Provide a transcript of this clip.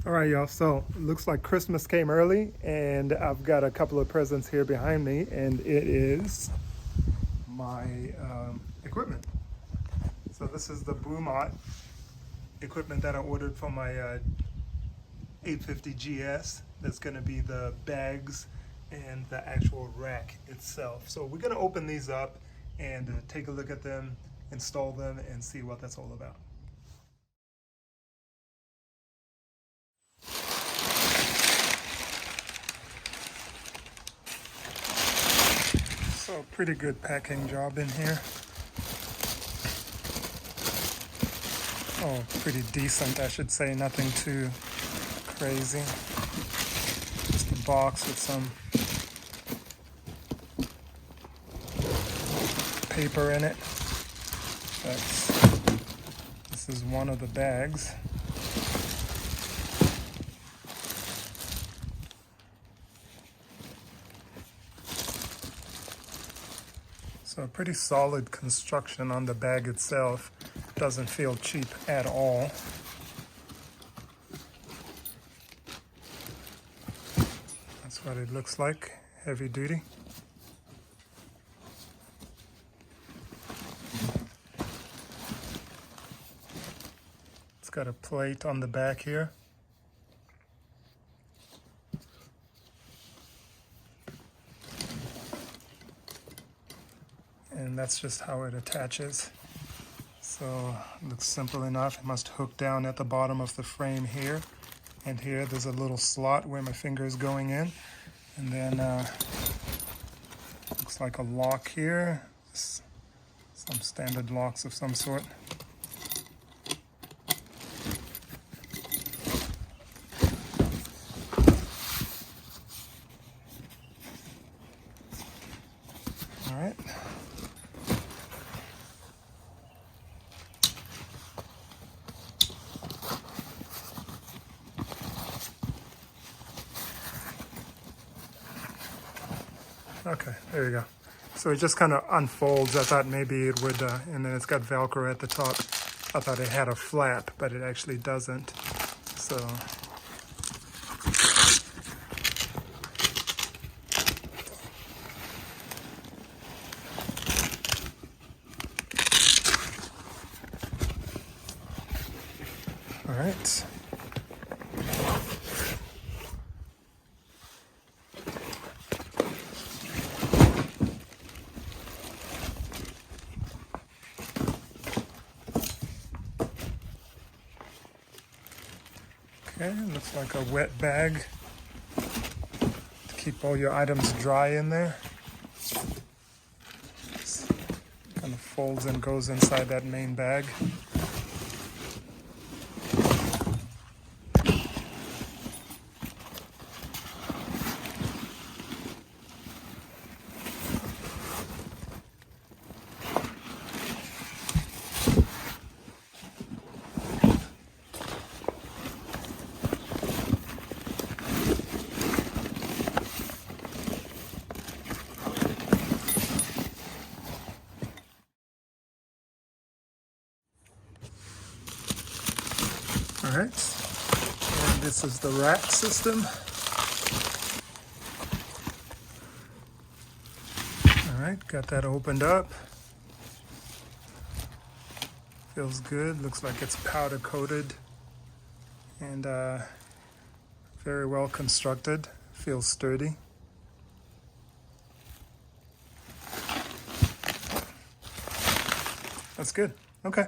All right, y'all. So it looks like Christmas came early, and I've got a couple of presents here behind me, and it is my equipment. So this is the Bumot equipment that I ordered for my 850 GS. That's going to be the bags and the actual rack itself. So we're going to open these up and take a look at them, install them, and see what that's all about. So pretty good packing job in here. Oh, pretty decent, I should say. Nothing too crazy. Just a box with some paper in it. This is one of the bags. So a pretty solid construction on the bag itself. Doesn't feel cheap at all. That's what it looks like, heavy duty. It's got a plate on the back here. And that's just how it attaches. So it looks simple enough. It must hook down at the bottom of the frame here. And here there's a little slot where my finger is going in. And then looks like a lock here. Some standard locks of some sort. All right. Okay, there you go. So it just kind of unfolds. I thought maybe it would, and then it's got Velcro at the top. I thought it had a flap, but it actually doesn't. So all right. Okay, looks like a wet bag to keep all your items dry in there. Just kind of folds and goes inside that main bag. All right, and this is the rack system. All right, got that opened up. Feels good, looks like it's powder coated and very well constructed, feels sturdy. That's good. Okay,